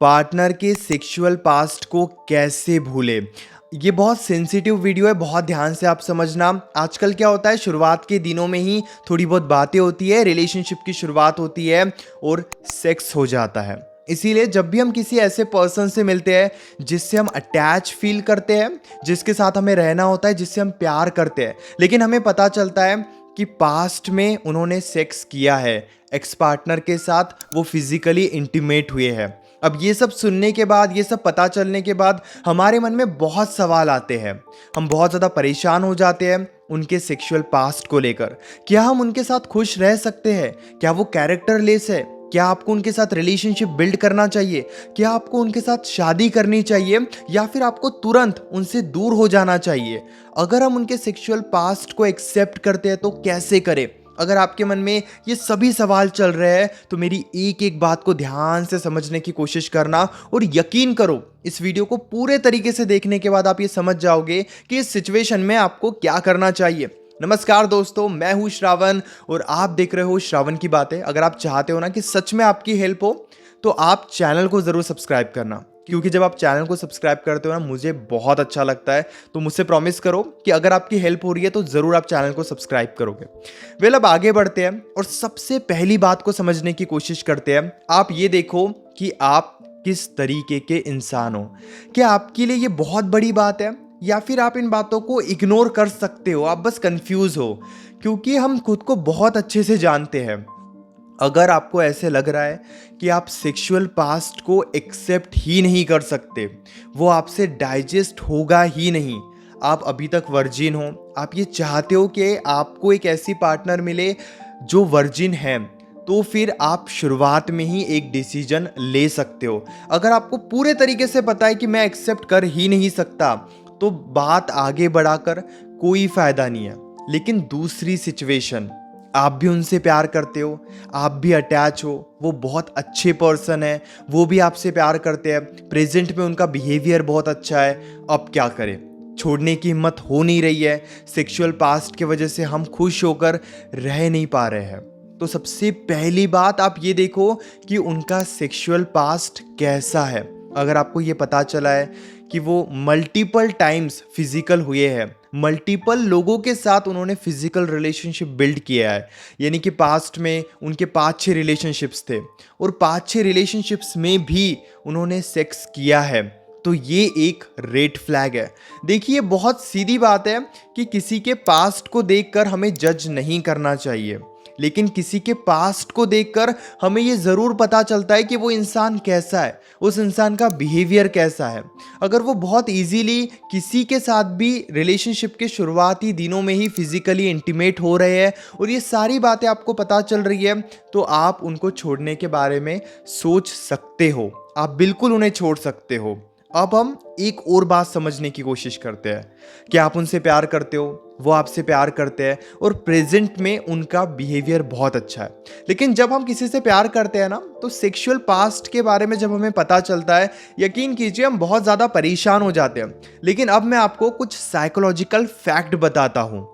Partner के sexual past को कैसे भूले। ये बहुत सेंसिटिव वीडियो है, बहुत ध्यान से आप समझना। आजकल क्या होता है, शुरुआत के दिनों में ही थोड़ी बहुत बातें होती है, रिलेशनशिप की शुरुआत होती है और सेक्स हो जाता है। इसीलिए जब भी हम किसी ऐसे पर्सन से मिलते हैं जिससे हम अटैच फील करते हैं, जिसके साथ हमें रहना होता है, जिससे हम प्यार करते हैं, लेकिन हमें पता चलता है कि पास्ट में उन्होंने सेक्स किया है एक्स पार्टनर के साथ, वो फिजिकली इंटीमेट हुए हैं। अब ये सब सुनने के बाद, ये सब पता चलने के बाद हमारे मन में बहुत सवाल आते हैं। हम बहुत ज़्यादा परेशान हो जाते हैं उनके सेक्सुअल पास्ट को लेकर। क्या हम उनके साथ खुश रह सकते हैं? क्या वो कैरेक्टरलेस है? क्या आपको उनके साथ रिलेशनशिप बिल्ड करना चाहिए? क्या आपको उनके साथ शादी करनी चाहिए या फिर आपको तुरंत उनसे दूर हो जाना चाहिए? अगर हम उनके सेक्सुअल पास्ट को एक्सेप्ट करते हैं तो कैसे करें? अगर आपके मन में ये सभी सवाल चल रहे हैं तो मेरी एक एक बात को ध्यान से समझने की कोशिश करना और यकीन करो, इस वीडियो को पूरे तरीके से देखने के बाद आप ये समझ जाओगे कि इस सिचुएशन में आपको क्या करना चाहिए। नमस्कार दोस्तों, मैं हूं श्रावण और आप देख रहे हो श्रावण की बातें। अगर आप चाहते हो ना कि सच में आपकी हेल्प हो तो आप चैनल को ज़रूर सब्सक्राइब करना, क्योंकि जब आप चैनल को सब्सक्राइब करते हो ना, मुझे बहुत अच्छा लगता है। तो मुझसे प्रॉमिस करो कि अगर आपकी हेल्प हो रही है तो ज़रूर आप चैनल को सब्सक्राइब करोगे। अब आगे बढ़ते हैं और सबसे पहली बात को समझने की कोशिश करते हैं। आप ये देखो कि आप किस तरीके के इंसान हो। क्या आपके लिए ये बहुत बड़ी बात है या फिर आप इन बातों को इग्नोर कर सकते हो? आप बस कंफ्यूज हो, क्योंकि हम खुद को बहुत अच्छे से जानते हैं। अगर आपको ऐसे लग रहा है कि आप सेक्सुअल पास्ट को एक्सेप्ट ही नहीं कर सकते, वो आपसे डाइजेस्ट होगा ही नहीं, आप अभी तक वर्जिन हो, आप ये चाहते हो कि आपको एक ऐसी पार्टनर मिले जो वर्जिन है, तो फिर आप शुरुआत में ही एक डिसीजन ले सकते हो। अगर आपको पूरे तरीके से पता है कि मैं एक्सेप्ट कर ही नहीं सकता, तो बात आगे बढ़ाकर कोई फायदा नहीं है। लेकिन दूसरी सिचुएशन, आप भी उनसे प्यार करते हो, आप भी अटैच हो, वो बहुत अच्छे पर्सन है, वो भी आपसे प्यार करते हैं, प्रेजेंट में उनका बिहेवियर बहुत अच्छा है। अब क्या करें? छोड़ने की हिम्मत हो नहीं रही है, सेक्सुअल पास्ट की वजह से हम खुश होकर रह नहीं पा रहे हैं। तो सबसे पहली बात आप ये देखो कि उनका सेक्सुअल पास्ट कैसा है। अगर आपको ये पता चला है कि वो मल्टीपल टाइम्स फिजिकल हुए हैं, मल्टीपल लोगों के साथ उन्होंने फिजिकल रिलेशनशिप बिल्ड किया है, यानी कि पास्ट में उनके 5-6 रिलेशनशिप्स थे और 5-6 रिलेशनशिप्स में भी उन्होंने सेक्स किया है, तो ये एक रेड फ्लैग है। देखिए, बहुत सीधी बात है कि किसी के पास्ट को देखकर हमें जज नहीं करना चाहिए, लेकिन किसी के पास्ट को देखकर हमें ये ज़रूर पता चलता है कि वो इंसान कैसा है, उस इंसान का बिहेवियर कैसा है। अगर वो बहुत इजीली किसी के साथ भी रिलेशनशिप के शुरुआती दिनों में ही फिजिकली इंटीमेट हो रहे हैं और ये सारी बातें आपको पता चल रही है, तो आप उनको छोड़ने के बारे में सोच सकते हो। आप बिल्कुल उन्हें छोड़ सकते हो। अब हम एक और बात समझने की कोशिश करते हैं कि आप उनसे प्यार करते हो, वो आपसे प्यार करते हैं और प्रेजेंट में उनका बिहेवियर बहुत अच्छा है। लेकिन जब हम किसी से प्यार करते हैं ना, तो सेक्सुअल पास्ट के बारे में जब हमें पता चलता है, यकीन कीजिए हम बहुत ज़्यादा परेशान हो जाते हैं। लेकिन अब मैं आपको कुछ साइकोलॉजिकल फैक्ट बताता हूँ।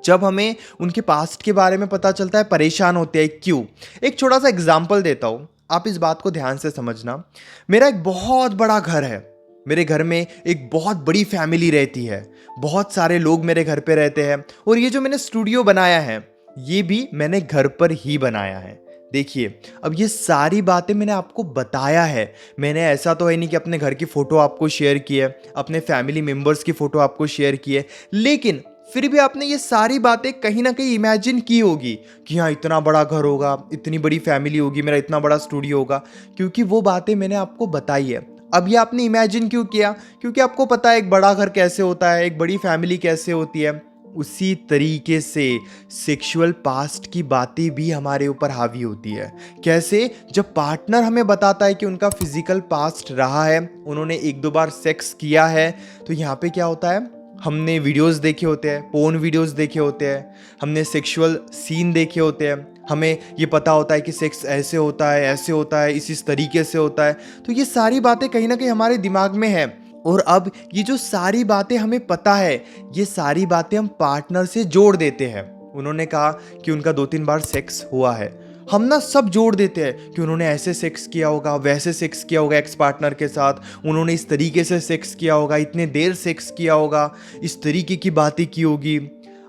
जब हमें उनके पास्ट के बारे में पता चलता है, परेशान होते हैं, क्यों? एक छोटा सा एग्जाम्पल देता हूँ, आप इस बात को ध्यान से समझना। मेरा एक बहुत बड़ा घर है, मेरे घर में एक बहुत बड़ी फैमिली रहती है, बहुत सारे लोग मेरे घर पे रहते हैं और ये जो मैंने स्टूडियो बनाया है, ये भी मैंने घर पर ही बनाया है। देखिए, अब ये सारी बातें मैंने आपको बताया है। मैंने ऐसा तो है नहीं कि अपने घर की फ़ोटो आपको शेयर की है, अपने फैमिली मेम्बर्स की फ़ोटो आपको शेयर की है, लेकिन फिर भी आपने ये सारी बातें कहीं ना कहीं इमेजिन की होगी कि हाँ, इतना बड़ा घर होगा, इतनी बड़ी फैमिली होगी, मेरा इतना बड़ा स्टूडियो होगा, क्योंकि वो बातें मैंने आपको बताई है। अब ये आपने इमेजिन क्यों किया? क्योंकि आपको पता है एक बड़ा घर कैसे होता है, एक बड़ी फैमिली कैसे होती है। उसी तरीके से सेक्सुअल पास्ट की बातें भी हमारे ऊपर हावी होती है। कैसे? जब पार्टनर हमें बताता है कि उनका फिजिकल पास्ट रहा है, उन्होंने 1-2 बार सेक्स किया है, तो यहाँ पे क्या होता है, हमने वीडियोस देखे होते हैं, पोर्न वीडियोस देखे होते हैं, हमने सेक्सुअल सीन देखे होते हैं, हमें ये पता होता है कि सेक्स ऐसे होता है, ऐसे होता है, इस तरीके से होता है। तो ये सारी बातें कहीं ना कहीं हमारे दिमाग में है और अब ये जो सारी बातें हमें पता है, ये सारी बातें हम पार्टनर से जोड़ देते हैं। उन्होंने कहा कि उनका 2-3 बार सेक्स हुआ है, हम ना सब जोड़ देते हैं कि उन्होंने ऐसे सेक्स किया होगा, वैसे सेक्स किया होगा एक्स पार्टनर के साथ, उन्होंने इस तरीके से सेक्स किया होगा, इतने देर सेक्स किया होगा, इस तरीके की बातें की होगी।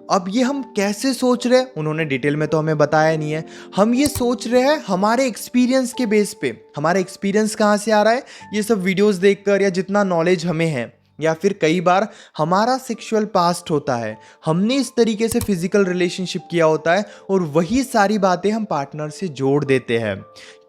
अब ये हम कैसे सोच रहे हैं, उन्होंने डिटेल में तो हमें बताया नहीं है। हम ये सोच रहे हैं हमारे एक्सपीरियंस के बेस पे। हमारा एक्सपीरियंस कहाँ से आ रहा है? ये सब वीडियोस देखकर, या जितना नॉलेज हमें है, या फिर कई बार हमारा सेक्सुअल पास्ट होता है, हमने इस तरीके से फिजिकल रिलेशनशिप किया होता है, और वही सारी बातें हम पार्टनर से जोड़ देते हैं,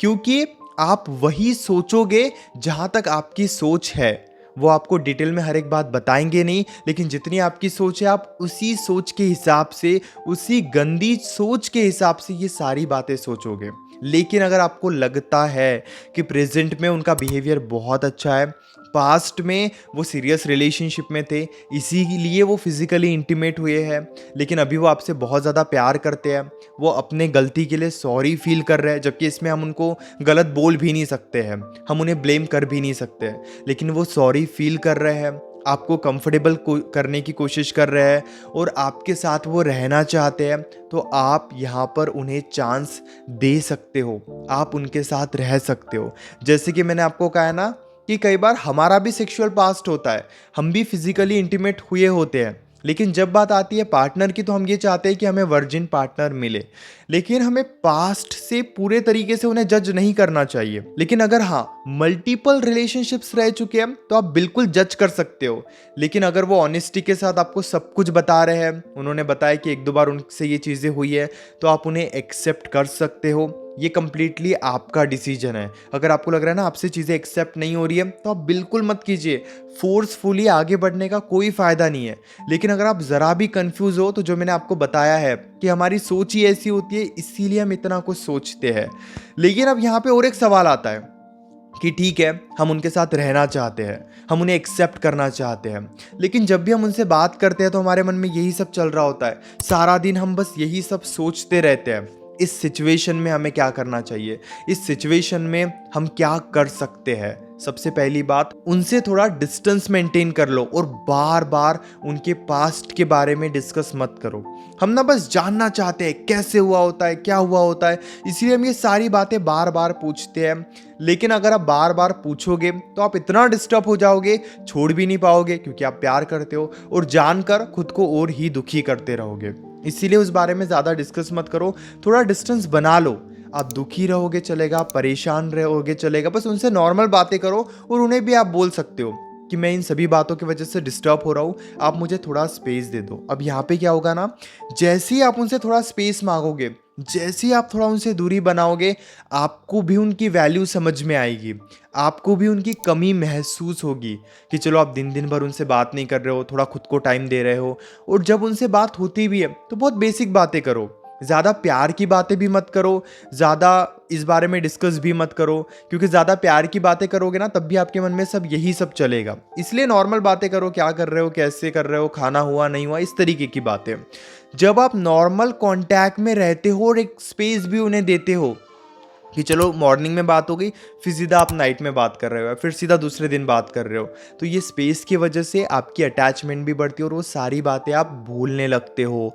क्योंकि आप वही सोचोगे जहाँ तक आपकी सोच है। वो आपको डिटेल में हर एक बात बताएंगे नहीं, लेकिन जितनी आपकी सोच है आप उसी सोच के हिसाब से, उसी गंदी सोच के हिसाब से ये सारी बातें सोचोगे। लेकिन अगर आपको लगता है कि प्रेजेंट में उनका बिहेवियर बहुत अच्छा है, पास्ट में वो सीरियस रिलेशनशिप में थे, इसीलिए वो फिजिकली इंटीमेट हुए हैं, लेकिन अभी वो आपसे बहुत ज़्यादा प्यार करते हैं, वो अपने गलती के लिए सॉरी फील कर रहे हैं, जबकि इसमें हम उनको गलत बोल भी नहीं सकते हैं, हम उन्हें ब्लेम कर भी नहीं सकते हैं, लेकिन वो सॉरी फील कर रहे हैं, आपको कंफर्टेबल करने की कोशिश कर रहे हैं, और आपके साथ वो रहना चाहते हैं, तो आप यहाँ पर उन्हें चांस दे सकते हो, आप उनके साथ रह सकते हो। जैसे कि मैंने आपको कहा है ना कि कई बार हमारा भी सेक्सुअल पास्ट होता है, हम भी फिजिकली इंटीमेट हुए होते हैं, लेकिन जब बात आती है पार्टनर की, तो हम ये चाहते हैं कि हमें वर्जिन पार्टनर मिले। लेकिन हमें पास्ट से पूरे तरीके से उन्हें जज नहीं करना चाहिए। लेकिन अगर हाँ, मल्टीपल रिलेशनशिप्स रह चुके हैं, तो आप बिल्कुल जज कर सकते हो। लेकिन अगर वो ऑनेस्टी के साथ आपको सब कुछ बता रहे हैं, उन्होंने बताया कि एक दो बार उनसे ये चीज़ें हुई है, तो आप उन्हें एक्सेप्ट कर सकते हो। ये कंप्लीटली आपका डिसीजन है। अगर आपको लग रहा है ना आपसे चीज़ें एक्सेप्ट नहीं हो रही है, तो आप बिल्कुल मत कीजिए। फोर्सफुली आगे बढ़ने का कोई फ़ायदा नहीं है। लेकिन अगर आप ज़रा भी कंफ्यूज हो, तो जो मैंने आपको बताया है कि हमारी सोच ही ऐसी होती है, इसीलिए हम इतना कुछ सोचते हैं। लेकिन अब यहाँ पे और एक सवाल आता है कि ठीक है, हम उनके साथ रहना चाहते हैं, हम उन्हें एक्सेप्ट करना चाहते हैं, लेकिन जब भी हम उनसे बात करते हैं तो हमारे मन में यही सब चल रहा होता है, सारा दिन हम बस यही सब सोचते रहते हैं। इस सिचुएशन में हमें क्या करना चाहिए? इस सिचुएशन में हम क्या कर सकते हैं? सबसे पहली बात, उनसे थोड़ा डिस्टेंस मेंटेन कर लो, और बार बार उनके पास्ट के बारे में डिस्कस मत करो। हम ना बस जानना चाहते हैं कैसे हुआ होता है, क्या हुआ होता है, इसीलिए हम ये सारी बातें बार बार पूछते हैं। लेकिन अगर आप बार बार पूछोगे तो आप इतना डिस्टर्ब हो जाओगे, छोड़ भी नहीं पाओगे, क्योंकि आप प्यार करते हो, और जानकर खुद को और ही दुखी करते रहोगे। इसीलिए उस बारे में ज़्यादा डिस्कस मत करो, थोड़ा डिस्टेंस बना लो। आप दुखी रहोगे चलेगा, परेशान रहोगे चलेगा, बस उनसे नॉर्मल बातें करो, और उन्हें भी आप बोल सकते हो कि मैं इन सभी बातों की वजह से डिस्टर्ब हो रहा हूँ, आप मुझे थोड़ा स्पेस दे दो। अब यहाँ पे क्या होगा ना, जैसे ही आप उनसे थोड़ा स्पेस मांगोगे, जैसे ही आप थोड़ा उनसे दूरी बनाओगे, आपको भी उनकी वैल्यू समझ में आएगी, आपको भी उनकी कमी महसूस होगी कि चलो आप दिन दिन भर उनसे बात नहीं कर रहे हो, थोड़ा खुद को टाइम दे रहे हो। और जब उनसे बात होती भी है तो बहुत बेसिक बातें करो, ज़्यादा प्यार की बातें भी मत करो, ज़्यादा इस बारे में डिस्कस भी मत करो, क्योंकि ज़्यादा प्यार की बातें करोगे ना, तब भी आपके मन में सब यही सब चलेगा। इसलिए नॉर्मल बातें करो, क्या कर रहे हो, कैसे कर रहे हो, खाना हुआ नहीं हुआ, इस तरीके की बातें। जब आप नॉर्मल कांटेक्ट में रहते हो और एक स्पेस भी उन्हें देते हो कि चलो मॉर्निंग में बात हो गई, फिर सीधा आप नाइट में बात कर रहे हो, फिर सीधा दूसरे दिन बात कर रहे हो, तो ये स्पेस की वजह से आपकी अटैचमेंट भी बढ़ती है, और वो सारी बातें आप भूलने लगते हो।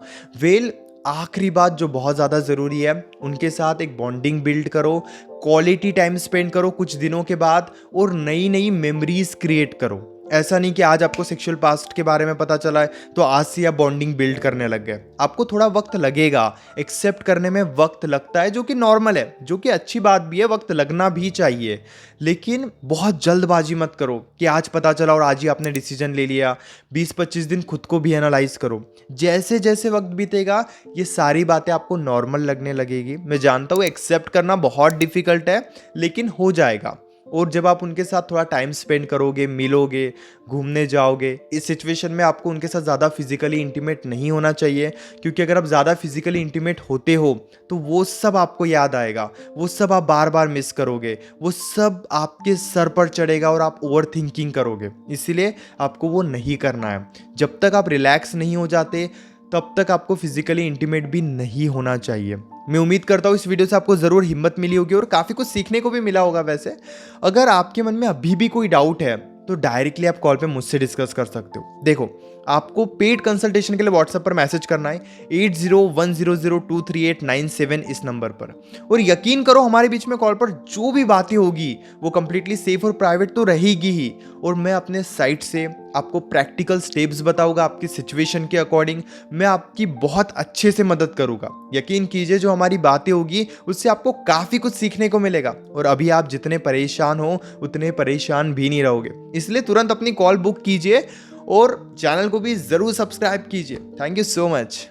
आखिरी बात जो बहुत ज़्यादा ज़रूरी है, उनके साथ एक बॉन्डिंग बिल्ड करो, क्वालिटी टाइम स्पेंड करो कुछ दिनों के बाद, और नई नई मेमोरीज क्रिएट करो। ऐसा नहीं कि आज आपको सेक्सुअल पास्ट के बारे में पता चला है तो आज से आप बॉन्डिंग बिल्ड करने लग गए। आपको थोड़ा वक्त लगेगा, एक्सेप्ट करने में वक्त लगता है, जो कि नॉर्मल है, जो कि अच्छी बात भी है, वक्त लगना भी चाहिए। लेकिन बहुत जल्दबाजी मत करो कि आज पता चला और आज ही आपने डिसीजन ले लिया। 20-25 दिन खुद को भी एनालाइज करो। जैसे जैसे वक्त बीतेगा ये सारी बातें आपको नॉर्मल लगने लगेगी। मैं जानता हूँ एक्सेप्ट करना बहुत डिफिकल्ट है, लेकिन हो जाएगा। और जब आप उनके साथ थोड़ा टाइम स्पेंड करोगे, मिलोगे, घूमने जाओगे, इस सिचुएशन में आपको उनके साथ ज़्यादा फिजिकली इंटीमेट नहीं होना चाहिए, क्योंकि अगर आप ज़्यादा फिजिकली इंटीमेट होते हो तो वो सब आपको याद आएगा, वो सब आप बार बार मिस करोगे, वो सब आपके सर पर चढ़ेगा और आप ओवर थिंकिंग करोगे। इसीलिए आपको वो नहीं करना है। जब तक आप रिलैक्स नहीं हो जाते तब तक आपको फिजिकली इंटीमेट भी नहीं होना चाहिए। मैं उम्मीद करता हूँ इस वीडियो से आपको ज़रूर हिम्मत मिली होगी और काफ़ी कुछ सीखने को भी मिला होगा। वैसे अगर आपके मन में अभी भी कोई डाउट है तो डायरेक्टली आप कॉल पे मुझसे डिस्कस कर सकते हो। देखो, आपको पेड कंसल्टेशन के लिए व्हाट्सएप पर मैसेज करना है 8010023897 इस नंबर पर। और यकीन करो, हमारे बीच में कॉल पर जो भी बातें होगी वो कंप्लीटली सेफ और प्राइवेट तो रहेगी ही। और मैं अपने साइड से आपको प्रैक्टिकल स्टेप्स बताऊंगा, आपकी सिचुएशन के अकॉर्डिंग मैं आपकी बहुत अच्छे से मदद करूंगा। यकीन कीजिए, जो हमारी बातें होगी उससे आपको काफ़ी कुछ सीखने को मिलेगा। और अभी आप जितने परेशान हो उतने परेशान भी नहीं रहोगे। इसलिए तुरंत अपनी कॉल बुक कीजिए और चैनल को भी ज़रूर सब्सक्राइब कीजिए। Thank you so much.